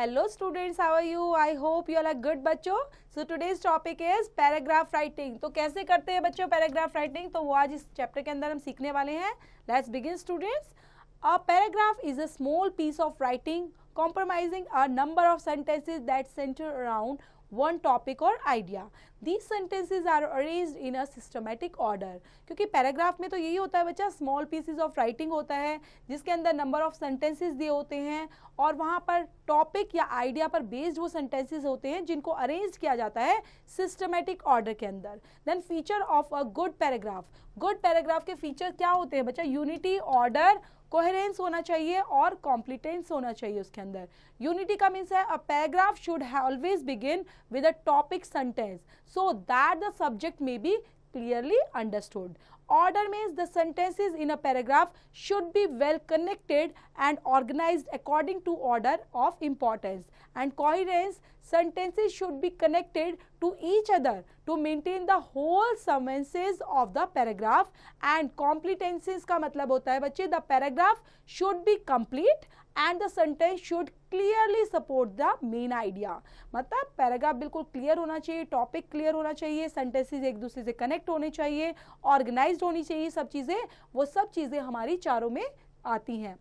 Hello students, how are you? I hope you all are good बच्चों. So today's topic is paragraph writing. तो कैसे करते हैं बच्चों paragraph writing? तो वो आज इस चैप्टर के अंदर हम सीखने वाले हैं. Let's begin students. A paragraph is a small piece of writing comprising a number of sentences that center around one topic or idea. These sentences are arranged in a systematic order. क्योंकि paragraph में तो यही होता है बच्चा, small pieces of writing होता है जिसके अंदर नंबर ऑफ सेंटेंसेस दिए होते हैं और वहाँ पर टॉपिक या आइडिया पर बेस्ड वो सेंटेंसेस होते हैं जिनको अरेंज किया जाता है सिस्टमेटिक ऑर्डर के अंदर. Then feature of a good paragraph. Good paragraph के फीचर क्या होते हैं बच्चा? यूनिटी, ऑर्डर, कोहेरेंस होना चाहिए और कॉम्प्लीटेंस होना चाहिए उसके अंदर. यूनिटी का मीन्स है a paragraph should always begin with a topic sentence so that the subject may be clearly understood. Order means the sentences in a paragraph should be well connected and organized according to order of importance. And coherence, sentences should be connected to each other to maintain the whole sequences of the paragraph. And completences का मतलब होता है बच्चे the paragraph should be complete and the sentence should clearly support the main idea. मतलब paragraph बिल्कुल clear होना चाहिए, topic clear होना चाहिए, सेंटेंसेस एक दूसरे से कनेक्ट होने चाहिए, ऑर्गेनाइज्ड होनी चाहिए, सब चीज़ें, वो सब चीज़ें हमारी चारों में आती हैं.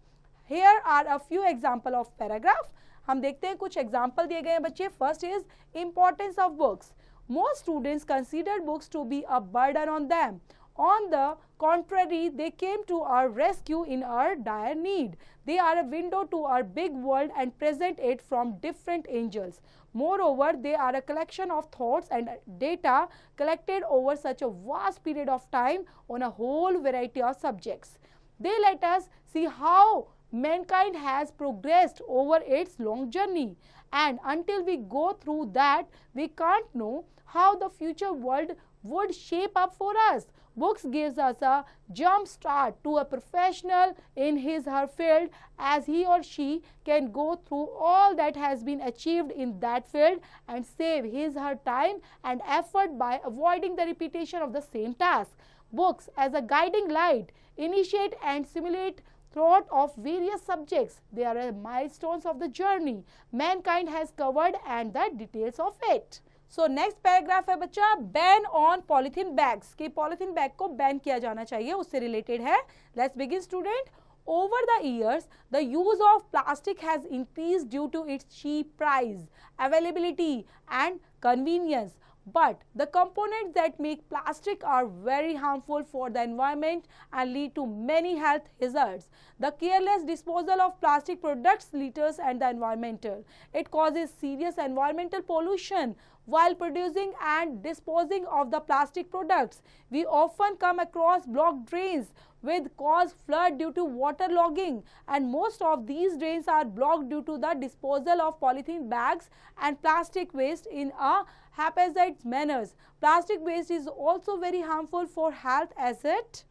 Here are a few example of paragraph. हम देखते हैं कुछ एग्जाम्पल दिए गए हैं बच्चे. First is importance of books. Most students consider books to be a burden on them. On the contrary, they came to our rescue in our dire need. They are a window to our big world and present it from different angles. Moreover, they are a collection of thoughts and data collected over such a vast period of time on a whole variety of subjects. They let us see how mankind has progressed over its long journey. And until we go through that, we can't know how the future world would shape up for us. Books gives us a jump start to a professional in his her field as he or she can go through all that has been achieved in that field and save his her time and effort by avoiding the repetition of the same task. Books as a guiding light initiate and simulate thought of various subjects. They are milestones of the journey mankind has covered and the details of it. So next paragraph है बच्चा ban on polythene bags कि polythene bag को ban किया जाना चाहिए, उससे related है. Let's begin student. Over the years, the use of plastic has increased due to its cheap price, availability and convenience. But the components that make plastic are very harmful for the environment and lead to many health hazards. The careless disposal of plastic products litters and the environmental. It causes serious environmental pollution. While producing and disposing of the plastic products, we often come across blocked drains which cause flood due to waterlogging, and most of these drains are blocked due to the disposal of polythene bags and plastic waste in a haphazard manners. Plastic waste is also very harmful for health as it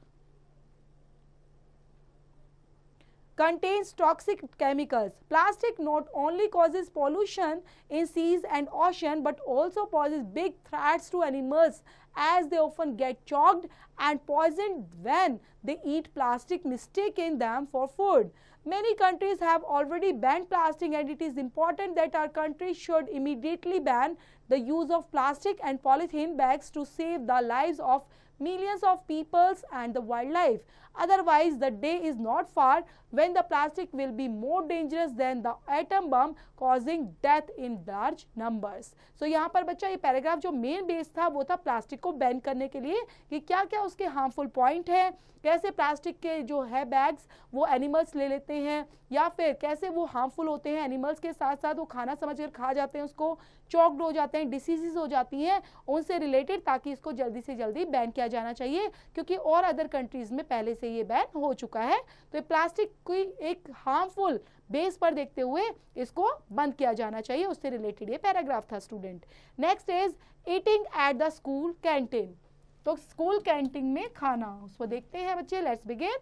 contains toxic chemicals. Plastic not only causes pollution in seas and ocean but also poses big threats to animals as they often get choked and poisoned when they eat plastic, mistaking them for food. Many countries have already banned plastic and it is important that our country should immediately ban the use of plastic and polythene bags to save the lives of millions of peoples and the wildlife. Otherwise, the day is not far when the plastic will be more dangerous than the atom bomb, causing death in large numbers. So यहाँ पर बच्चा ये paragraph जो main base था वो था plastic को ban करने के लिए कि क्या क्या उसके हार्मफुल पॉइंट है, कैसे प्लास्टिक के जो है बैग्स वो एनिमल्स ले लेते हैं या फिर कैसे वो हार्मफुल होते हैं एनिमल्स के साथ साथ वो खाना समझकर खा जाते हैं, उसको चॉक्ड हो जाते हैं, डिसीजेस हो जाती हैं उनसे रिलेटेड, ताकि इसको जल्दी से जल्दी बैन किया जाना चाहिए क्योंकि और अदर कंट्रीज में पहले से ये बैन हो चुका है. तो प्लास्टिक कोई एक हार्मफुल बेस पर देखते हुए इसको बंद किया जाना चाहिए, उससे रिलेटेड ये पैराग्राफ था student. Next is eating at the school canteen. तो स्कूल कैंटीन में खाना उसको देखते हैं बच्चे. Let's begin.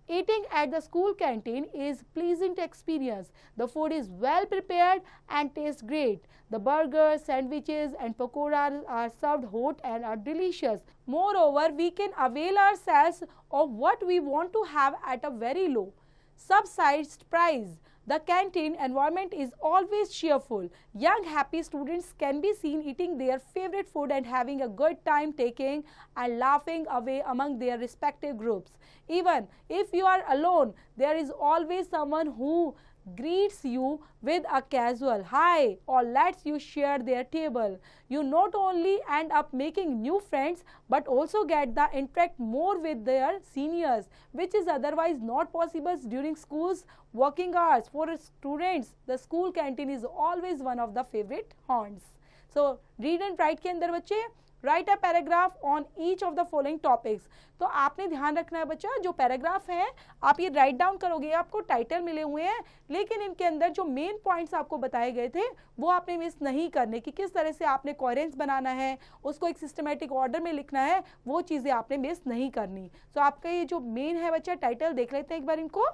Eating at the school canteen is pleasing to experience. The food is well prepared and tastes great. The burgers, sandwiches and pakoras are served hot and are delicious. Moreover, we can avail ourselves of what we want to have at a very low, subsidized price. The canteen environment is always cheerful. Young, happy students can be seen eating their favorite food and having a good time taking and laughing away among their respective groups. Even if you are alone, there is always someone who greets you with a casual hi or lets you share their table. You not only end up making new friends but also get the interact more with their seniors, which is otherwise not possible during school's working hours. For students, the school canteen is always one of the favorite haunts. So read and write के अंदर बच्चे right a paragraph on each of the following topics. तो आपने ध्यान रखना है बच्चा, जो पैराग्राफ हैं आप ये राइट डाउन करोगे, आपको टाइटल मिले हुए हैं लेकिन इनके अंदर जो मेन पॉइंट्स आपको बताए गए थे वो आपने मिस नहीं करने कि किस तरह से आपने कोहेरेंस बनाना है, उसको एक सिस्टमेटिक ऑर्डर में लिखना है, वो चीज़ें आपने मिस नहीं करनी. तो आपका ये जो मेन है बच्चा टाइटल देख लेते हैं एक बार इनको.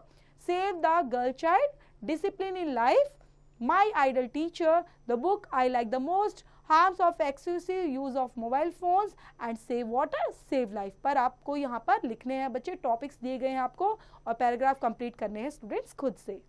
Save the girl child, discipline in life, my idol teacher, the book I like the most, harms of excessive use of mobile phones and save water, save life. पर आपको यहाँ पर लिखने हैं बच्चे, टॉपिक्स दिए गए हैं आपको और पैराग्राफ कंप्लीट करने हैं स्टूडेंट्स खुद से.